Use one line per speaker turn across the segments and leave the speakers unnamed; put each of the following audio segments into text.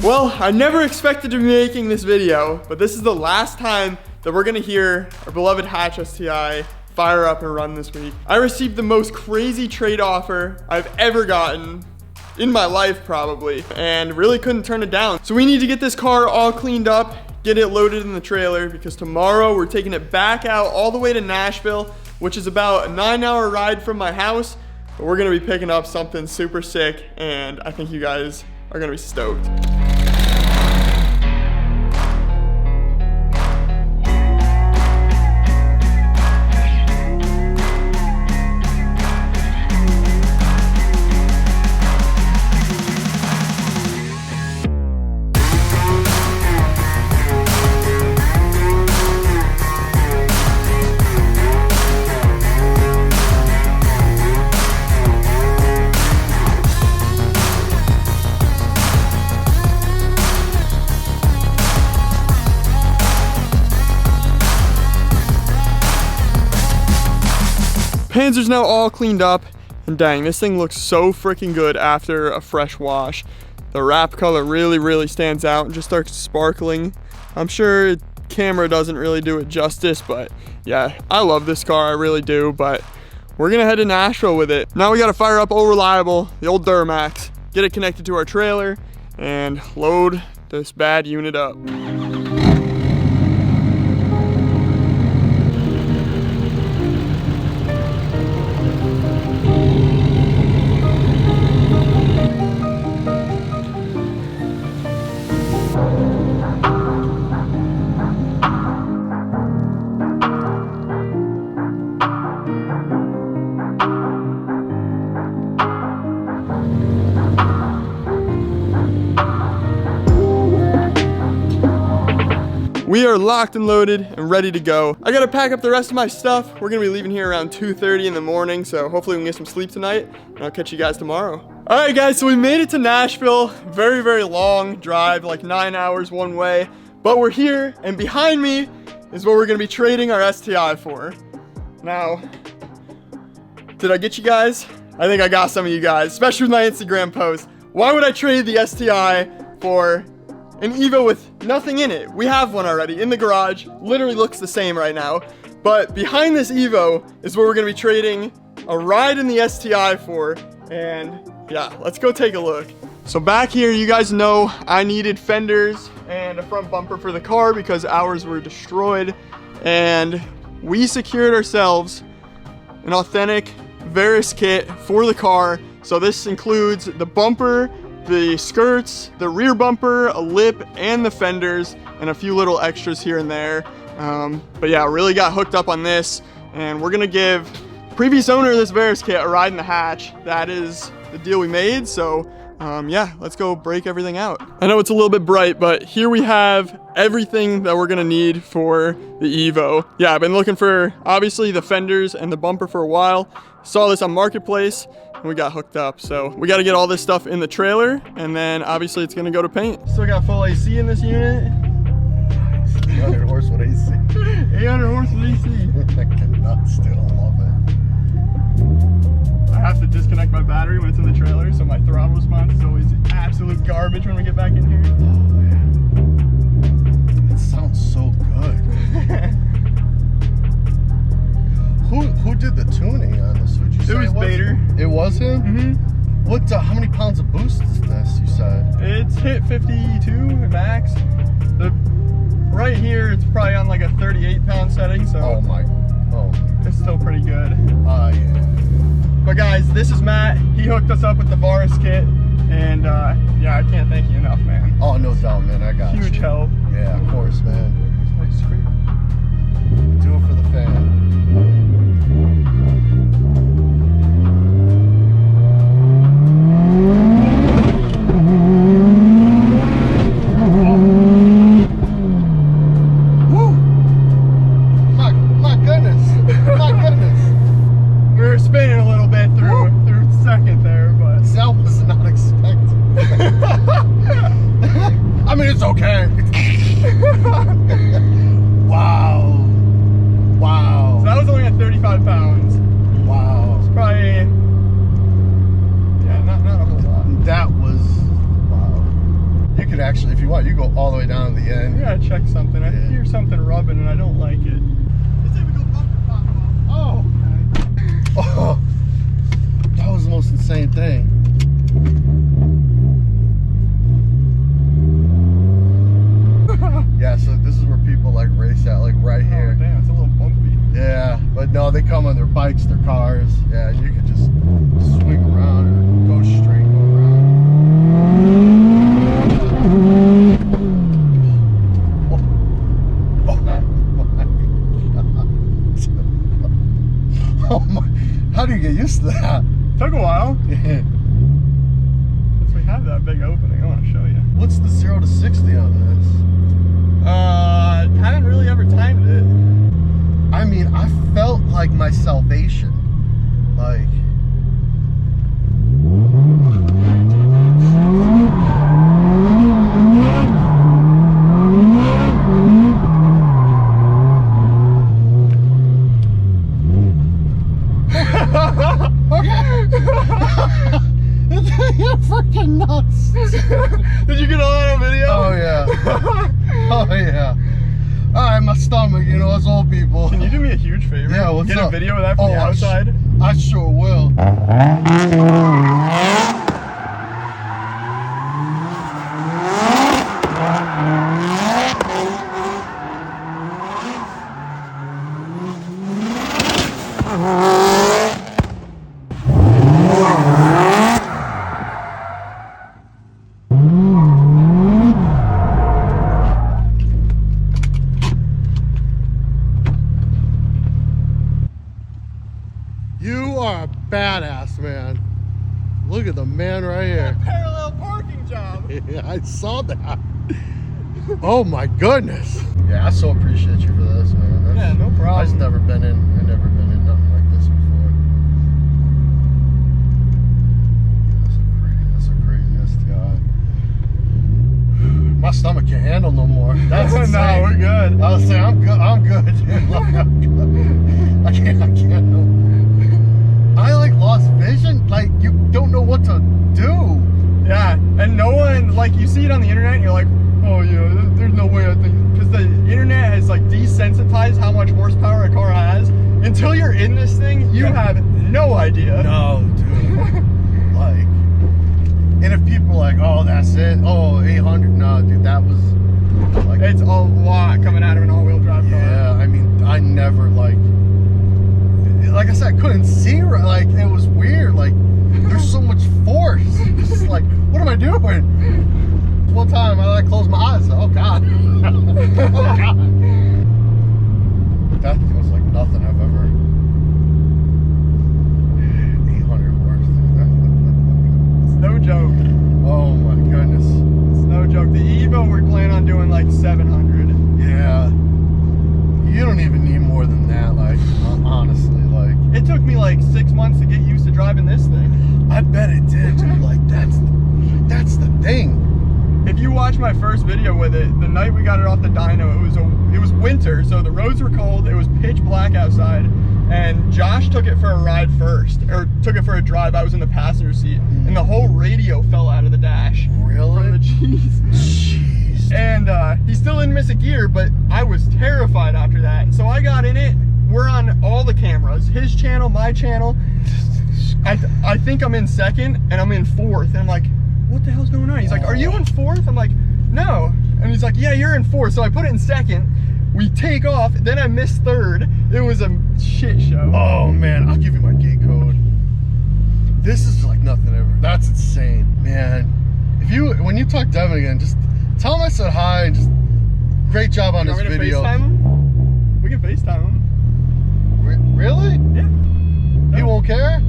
Well, I never expected to be making this video, but this is the last time that we're gonna hear our beloved Hatch STi fire up and run this week. I received the most crazy trade offer I've ever gotten in my life probably, and really couldn't turn it down. So we need to get this car all cleaned up, get it loaded in the trailer, because tomorrow we're taking it back out all the way to Nashville, which is about a 9-hour ride from my house, but we're gonna be picking up something super sick, and I think you guys are gonna be stoked. Panzer's now all cleaned up, and dang, this thing looks so freaking good after a fresh wash. The wrap color really stands out and just starts sparkling. I'm sure camera doesn't really do it justice, but yeah, I love this car, I really do. But we're gonna head to Nashville with it. Now we gotta fire up old Reliable, the old Duramax, get it connected to our trailer, and load this bad unit up. We are locked and loaded and ready to go. I gotta pack up the rest of my stuff. We're gonna be leaving here around 2:30 in the morning, so hopefully we can get some sleep tonight, and I'll catch you guys tomorrow. All right, guys, so we made it to Nashville. Very long drive, like 9 hours one way, but we're here, and behind me is what we're gonna be trading our STi for. Now, did I get you guys? I think I got some of you guys, especially with my Instagram post. Why would I trade the STi for an Evo with nothing in it? We have one already in the garage, literally looks the same right now. But behind this Evo is where we're gonna be trading a ride in the STi for, and yeah, let's go take a look. So back here, you guys know I needed fenders and a front bumper for the car because ours were destroyed, and we secured ourselves an authentic Varus kit for the car. So this includes the bumper, the skirts, the rear bumper, a lip, and the fenders, and a few little extras here and there. But yeah, really got hooked up on this, and we're gonna give previous owner of this Varus kit a ride in the Hatch. That is the deal we made, so yeah, let's go break everything out. I know it's a little bit bright, but here we have everything that we're gonna need for the Evo. Yeah, I've been looking for, obviously, the fenders and the bumper for a while. Saw this on Marketplace, and we got hooked up. So we got to get all this stuff in the trailer, and then obviously it's going to go to paint. Still got full AC in this unit.
800 horse with AC.
800 horse with AC.
I cannot still love it.
I have to disconnect my battery when it's in the trailer, so my throttle response is always absolute garbage when we get back in here.
Oh man, it sounds so good. Who did the tuning on this? Who'd you say
it was Bader.
It was him?
Mm-hmm.
What? How many pounds of boost is this, you said?
It's hit 52 max. Right here, it's probably on like a 38-pound setting, so
oh my.
It's still pretty good.
Yeah.
But guys, this is Matt. He hooked us up with the Varus kit, and yeah, I can't thank you enough, man.
Oh, no doubt, man. I got
Huge help.
Yeah, of course, man. Do it for the fan. know, they come on their bikes, their cars. Yeah, and you can just swing around or go straight, go around. Oh my God. Oh my, how do you get used to that?
Took a while.
Yeah.
Since we have that big opening, I want to show you.
What's the 0 to 60 on this?
Haven't really ever timed it.
I mean, I felt like my salvation. Like, you're freaking nuts.
Did you get all that on video?
Oh yeah. Oh yeah. Alright, my stomach, you know, us old people.
Can you do me a huge favor?
Yeah, what's
Get
up?
a video of that from the outside?
I sure will. You are a badass, man. Look at the man right here.
Parallel parking job.
Yeah, I saw that. Oh my goodness. Yeah, I so appreciate you for this, man.
Yeah, no problem.
I've never been in nothing like this before. That's a crazy STi. My stomach can't handle no more. That's insane.
No, we're good.
I was saying, I'm good. I'm good. I can't no. I like lost vision. Like, you don't know what to do.
Yeah, and no one, like, you see it on the internet and you're like, oh yeah, there's no way I think, because the internet has like desensitized how much horsepower a car has. Until you're in this thing, you have no idea.
No, dude. Like, and if people are like, oh, that's it, oh, 800, no, dude, that was like,
It's a lot coming out of an all-wheel drive car.
yeah, I mean, I never, like I said, I couldn't see, like, it was weird, like, there's so much force. It's just like, what am I doing? One time, I like closed my eyes, oh God. Oh God. That was like nothing I've ever, 800 horse.
It's no joke.
Oh my goodness.
It's no joke. The Evo, we're planning on doing like 700.
Yeah. You don't even need more than that, like, honestly, like.
It took me like 6 months to get used to driving this thing.
I bet it did, dude. Like, that's the thing.
If you watch my first video with it, the night we got it off the dyno, it was winter, so the roads were cold, it was pitch black outside, and Josh took it for a ride first, or took it for a drive. I was in the passenger seat, and the whole radio fell out of the dash.
Really?
From the cheese.
Jeez.
And he still didn't miss a gear, but I was terrified after that. So I got in it. We're on all the cameras, his channel, my channel. I think I'm in second, and I'm in fourth, and I'm like, what the hell's going on? He's like, are you in fourth? I'm like, no. And he's like, yeah, you're in fourth. So I put it in second. We take off. Then I missed third. It was a shit show.
Oh man, I'll give you my gate code. This is like nothing ever. That's insane, man. When you talk Devin again, just tell him I said hi and just great job on this video.
FaceTime him? We can FaceTime him.
Really?
Yeah.
He won't care?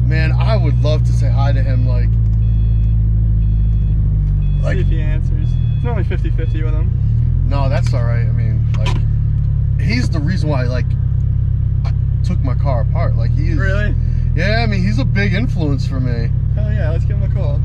Man, I would love to say hi to him, like
See if he answers. It's normally 50-50 with him.
No, that's all right. I mean, like, he's the reason why, like, I took my car apart. Like, he is.
Really?
Yeah, I mean, he's a big influence for me.
Hell yeah, let's give him a call.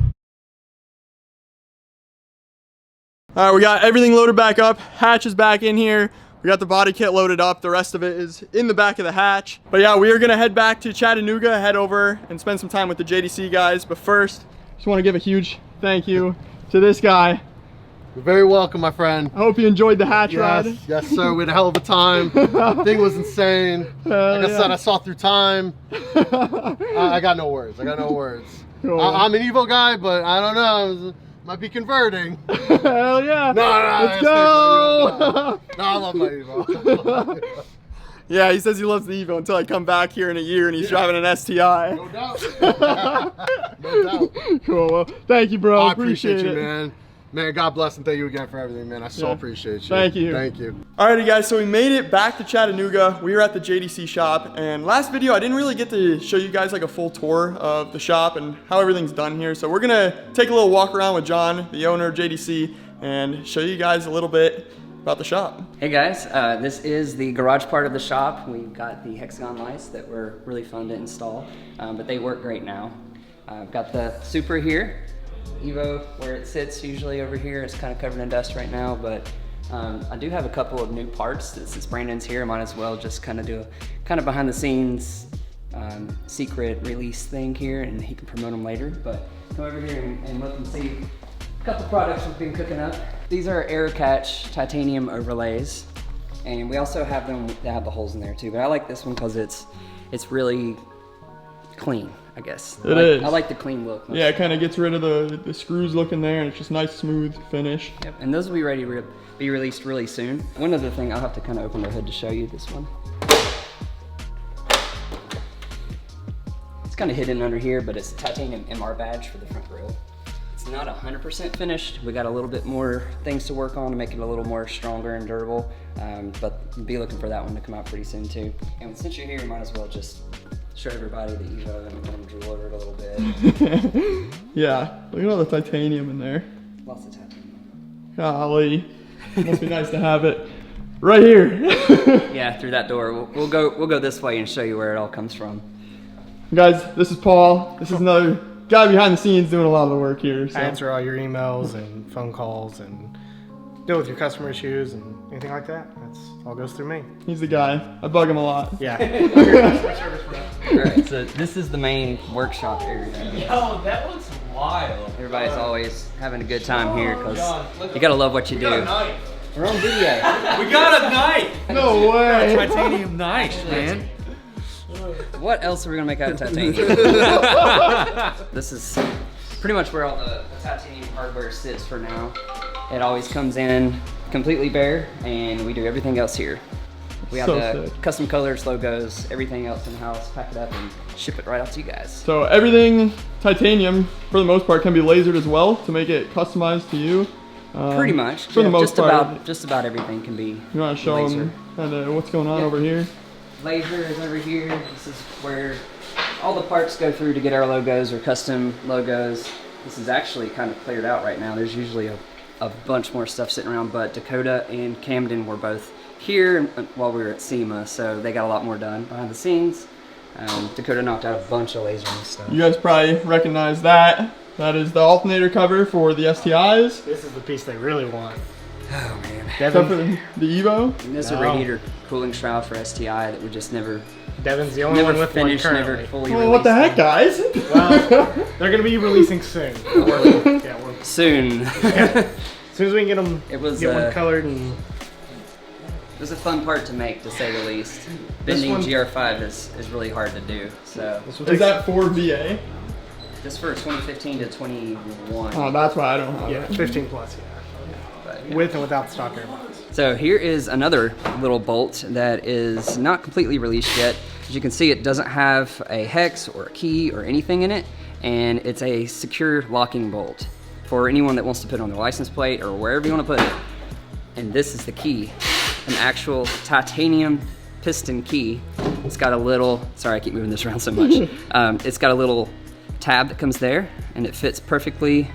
All right, we got everything loaded back up. Hatch is back in here. We got the body kit loaded up. The rest of it is in the back of the hatch. But yeah, we are gonna head back to Chattanooga, head over and spend some time with the JDC guys. But first, just wanna give a huge thank you to this guy.
You're very welcome, my friend.
I hope you enjoyed the hatch ride.
Yes, sir. We had a hell of a time. The thing was insane. Like I said, I saw through time. I got no words. I got no words. Cool. I'm an Evo guy, but I don't know. Might be converting.
Hell yeah.
No,
let's go.
No, I love my Evo.
Yeah, he says he loves the Evo until I come back here in a year and he's driving an STI.
No doubt. No doubt.
Cool. Well, thank you, bro.
I appreciate you,
it.
man. Man, God bless and thank you again for everything, man. I so appreciate you.
Thank you.
Thank you.
Alrighty, guys, so we made it back to Chattanooga. We were at the JDC shop, and last video I didn't really get to show you guys like a full tour of the shop and how everything's done here. So we're gonna take a little walk around with John, the owner of JDC, and show you guys a little bit about the shop.
Hey guys, this is the garage part of the shop. We've got the hexagon lights that were really fun to install, but they work great now. I've got the Super here. Evo, where it sits usually over here, it's kind of covered in dust right now, but I do have a couple of new parts. Since Brandon's here, I might as well just kind of do a kind of behind the scenes secret release thing here, and he can promote them later. But come over here and let them see a couple products we've been cooking up. These are air catch titanium overlays, and we also have them that have the holes in there too, but I like this one because it's really clean, I guess.
It is.
I like the clean look.
Yeah, it kind of gets rid of the screws looking there, and it's just nice, smooth finish.
Yep, and those will be ready to be released really soon. One other thing, I'll have to kind of open the hood to show you this one. It's kind of hidden under here, but it's a titanium MR badge for the front grille. It's not 100% finished. We got a little bit more things to work on to make it a little more stronger and durable, but be looking for that one to come out pretty soon too. And since you're here, you might as well just show everybody the Evo and let them drool over it a little bit.
Yeah, look at all the titanium in there.
Lots of titanium.
Golly, must be nice to have it right here.
Yeah, through that door. We'll go this way and show you where it all comes from.
Guys, this is Paul. This is another guy behind the scenes doing a lot of the work here. So.
I answer all your emails and phone calls and deal with your customer issues and anything like that. That's all goes through me.
He's the guy. I bug him a lot.
Yeah. Your customer service rep.
Alright, so this is the main workshop area.
Yo, that looks wild.
Everybody's always having a good time here because you gotta love what you do. We're on video.
We got a knife.
No way.
Titanium knife, man.
What else are we gonna make out of titanium? This is pretty much where all the titanium hardware sits for now. It always comes in completely bare, and we do everything else here. We have
So
the
sick.
custom colors, logos, everything else in the house, pack it up and ship it right out to you guys.
So everything titanium, for the most part, can be lasered as well to make it customized to you.
Pretty much.
For the most part.
Just about everything can be
You want to show
laser.
them kind of what's going on
Yeah.
over here?
Laser is over here. This is where all the parts go through to get our logos or custom logos. This is actually kind of cleared out right now. There's usually a bunch more stuff sitting around, but Dakota and Camden were both here while we were at SEMA, so they got a lot more done behind the scenes. Dakota knocked out a bunch of lasering stuff.
You guys probably recognize that. That is the alternator cover for the STIs.
This is the piece they really want.
Oh man.
Except for
Devin,
the Evo.
And this is a
No.
radiator cooling shroud for STI that we just never
Devin's the only one with one
finished, never
currently.
fully
Well, what the heck, guys?
Well, they're gonna be releasing soon. We're
Soon.
as soon as we can get them,
It was,
get one colored and
It was a fun part to make, to say the least.
This
Bending
one-
GR5 is really hard to do. So
this will
Is
take
that for VA?
just for 2015 to 21.
Oh, that's why I don't have
yeah,
it.
15 plus,
But,
yeah. With and without the stock airbox.
So here is another little bolt that is not completely released yet. As you can see, it doesn't have a hex or a key or anything in it, and it's a secure locking bolt for anyone that wants to put it on their license plate or wherever you want to put it. And this is the key, an actual titanium piston key. It's got a little, sorry I keep moving this around so much. It's got a little tab that comes there, and it fits perfectly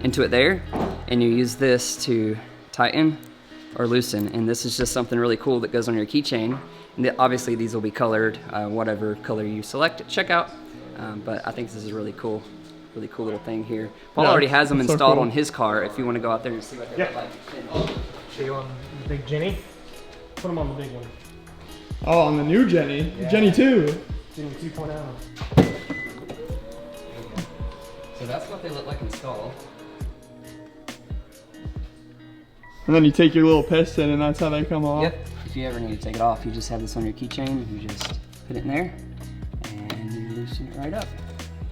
into it there, and you use this to tighten or loosen, and this is just something really cool that goes on your keychain. And obviously these will be colored, whatever color you select at checkout, but I think this is a really cool little thing here. Paul
Yeah,
already has them
that's so
installed
cool.
on his car if you want to go out there and see what they look
Yeah.
like.
Show you on the big Jenny. Put them on the big one.
Oh, on the new Jenny.
Yeah.
Jenny 2.
Jenny 2.0.
So that's what they look like installed.
And then you take your little piston and that's how they come off.
Yep. If you ever need to take it off, you just have this on your keychain. You just put it in there, and you loosen it right up.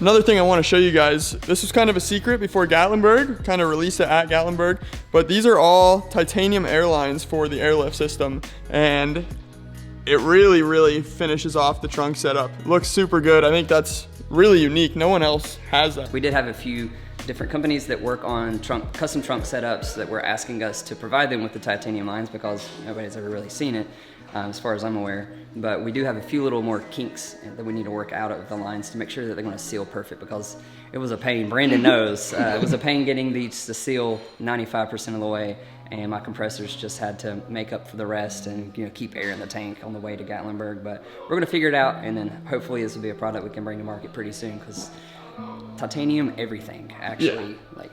Another thing I want to show you guys, this was kind of a secret before Gatlinburg, kind of released it at Gatlinburg, but these are all titanium airlines for the airlift system, and it really, really finishes off the trunk setup. It looks super good. I think that's really unique. No one else has that.
We did have a few different companies that work on custom trunk setups that were asking us to provide them with the titanium lines because nobody's ever really seen it, as far as I'm aware. But we do have a few little more kinks that we need to work out of the lines to make sure that they're going to seal perfect, because it was a pain. Brandon knows. It was a pain getting these to seal 95% of the way, and my compressors just had to make up for the rest and, you know, keep air in the tank on the way to Gatlinburg. But we're going to figure it out, and then hopefully this will be a product we can bring to market pretty soon, because titanium everything, actually. Like,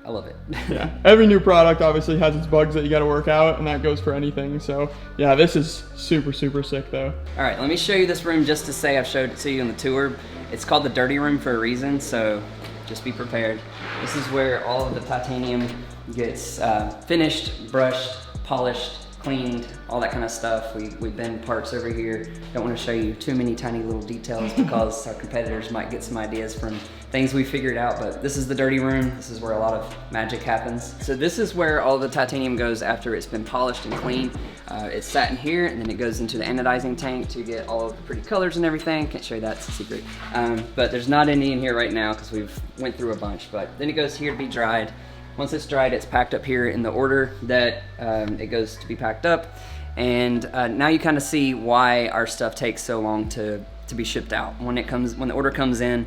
I love it.
Yeah, every new product obviously has its bugs that you got to work out, and that goes for anything. So yeah, this is super, super sick though.
All right, let me show you this room just to say I've showed it to you in the tour. It's called the dirty room for a reason, so just be prepared. This is where all of the titanium gets finished, brushed, polished, cleaned, all that kind of stuff. We bend parts over here. Don't want to show you too many tiny little details because our competitors might get some ideas from things we figured out, but this is the dirty room. This is where a lot of magic happens. So this is where all the titanium goes after it's been polished and cleaned. It's sat in here, and then it goes into the anodizing tank to get all of the pretty colors and everything. Can't show you that, it's a secret. But there's not any in here right now because we've went through a bunch, but then it goes here to be dried. Once it's dried, it's packed up here in the order that it goes to be packed up. And now you kind of see why our stuff takes so long to be shipped out. When the order comes in,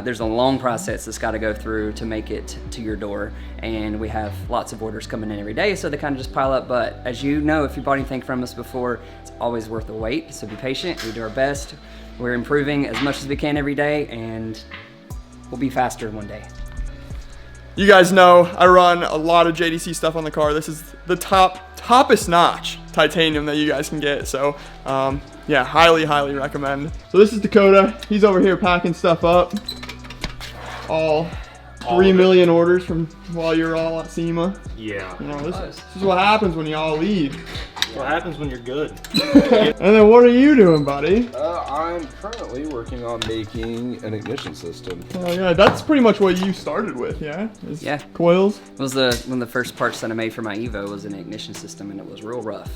there's a long process that's got to go through to make it to your door. And we have lots of orders coming in every day, so they kind of just pile up. But as you know, if you bought anything from us before, it's always worth the wait. So be patient, we do our best. We're improving as much as we can every day, and we'll be faster one day.
You guys know I run a lot of JDC stuff on the car. This is the toppest notch titanium that you guys can get. So yeah, highly recommend. So this is Dakota. He's over here packing stuff up. All 3 million orders from while you're all at SEMA.
Yeah.
You know, this is what happens when you all leave.
What happens when you're good?
And then what are you doing, buddy?
I'm currently working on making an ignition system.
Oh yeah, that's pretty much what you started with, yeah?
Yeah.
Coils?
It was one of the first parts that I made for my Evo was an ignition system, and it was real rough.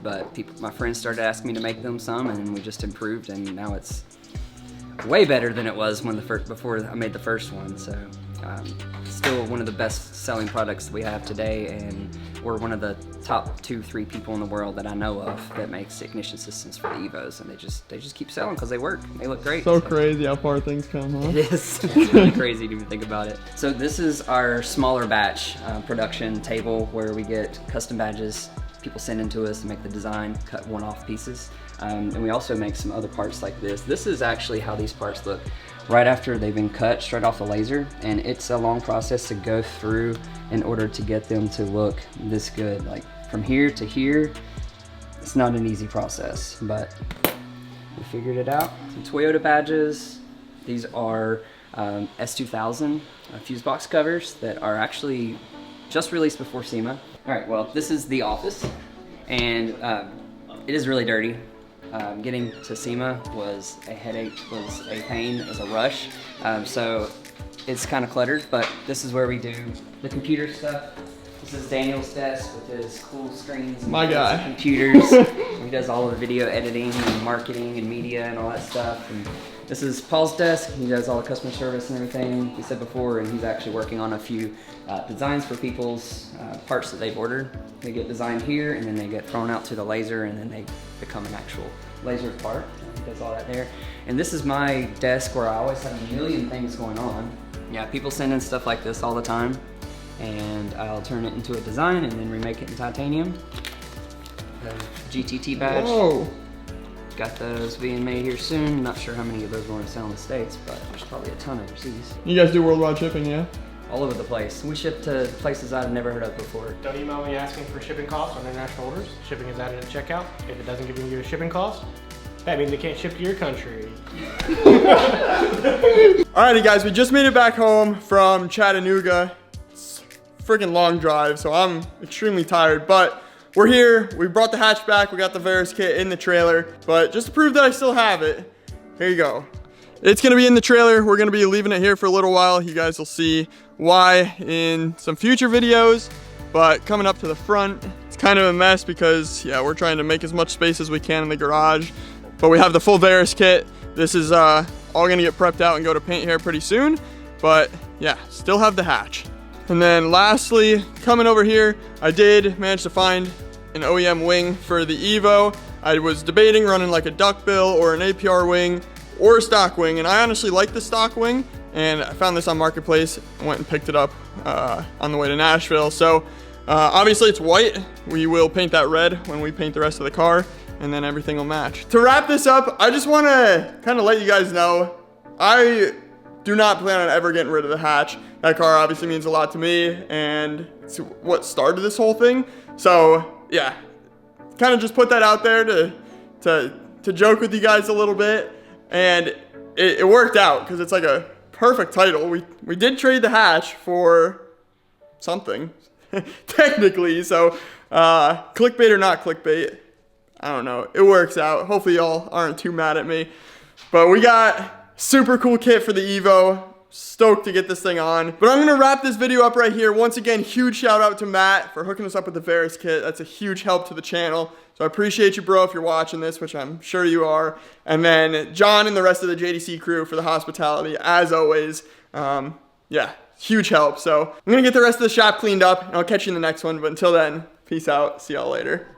But my friends started asking me to make them some, and we just improved, and now it's way better than it was before I made the first one. So still one of the best selling products we have today, and we're one of the top 2-3 people in the world that I know of that makes ignition systems for the Evos, and they just keep selling because they work. They look great.
So crazy how far things come, huh?
It is. It's really crazy to even think about it. So this is our smaller batch production table where we get custom badges. People send in to us and make the design, cut one-off pieces. And we also make some other parts like this. This is actually how these parts look right after they've been cut straight off the laser, and it's a long process to go through in order to get them to look this good. Like from here to here, it's not an easy process, but we figured it out. Some Toyota badges. These are S2000 fuse box covers that are actually just released before SEMA. All right, well, this is the office, and it is really dirty. Getting to SEMA was a headache, was a pain, it was a rush. So it's kind of cluttered, but this is where we do the computer stuff. This is Daniel's desk with his cool screens and
My guy.
computers. He does all of the video editing and marketing and media and all that stuff. And this is Paul's desk. He does all the customer service and everything we said before, and he's actually working on a few designs for people's parts that they've ordered. They get designed here, and then they get thrown out to the laser, and then they become an actual laser part. He does all that there. And this is my desk where I always have a million things going on. Yeah, people send in stuff like this all the time, and I'll turn it into a design and then remake it in titanium. The GTT badge.
Whoa.
Got those being made here soon. Not sure how many of those we're going to sell in the States, but there's probably a ton overseas.
You guys do worldwide shipping, yeah?
All over the place. We ship to places I've never heard of before.
Don't email me asking for shipping costs on international orders. Shipping is added at checkout. If it doesn't give you a shipping cost, that means it can't ship to your country.
Alrighty guys, we just made it back home from Chattanooga. It's a freaking long drive, so I'm extremely tired, but we're here. We brought the hatch back. We got the Varus kit in the trailer, but just to prove that I still have it, here you go. It's gonna be in the trailer. We're gonna be leaving it here for a little while. You guys will see why in some future videos, but coming up to the front, It's kind of a mess because, yeah, we're trying to make as much space as we can in the garage. But we have the full Varus kit. This is all gonna get prepped out and go to paint here pretty soon. But yeah, still have the hatch. And then lastly, coming over here, I did manage to find an OEM wing for the Evo. I was debating running like a duckbill or an APR wing or a stock wing, and I honestly like the stock wing, and I found this on Marketplace and went and picked it up on the way to Nashville. So obviously it's white. We will paint that red when we paint the rest of the car, and then everything will match. To wrap this up, I just want to kind of let you guys know, I do not plan on ever getting rid of the hatch. That car obviously means a lot to me, and it's what started this whole thing. So yeah, kind of just put that out there to joke with you guys a little bit, and it worked out because it's like a perfect title. We did trade the hatch for something, technically. So clickbait or not clickbait, I don't know. It works out. Hopefully y'all aren't too mad at me, but we got super cool kit for the Evo. Stoked to get this thing on. But I'm gonna wrap this video up right here. Once again, huge shout out to Matt for hooking us up with the Varus kit. That's a huge help to the channel. So I appreciate you, bro, if you're watching this, which I'm sure you are. And then John and the rest of the JDC crew for the hospitality, as always. Yeah, huge help. So I'm gonna get the rest of the shop cleaned up, and I'll catch you in the next one. But until then, peace out. See y'all later.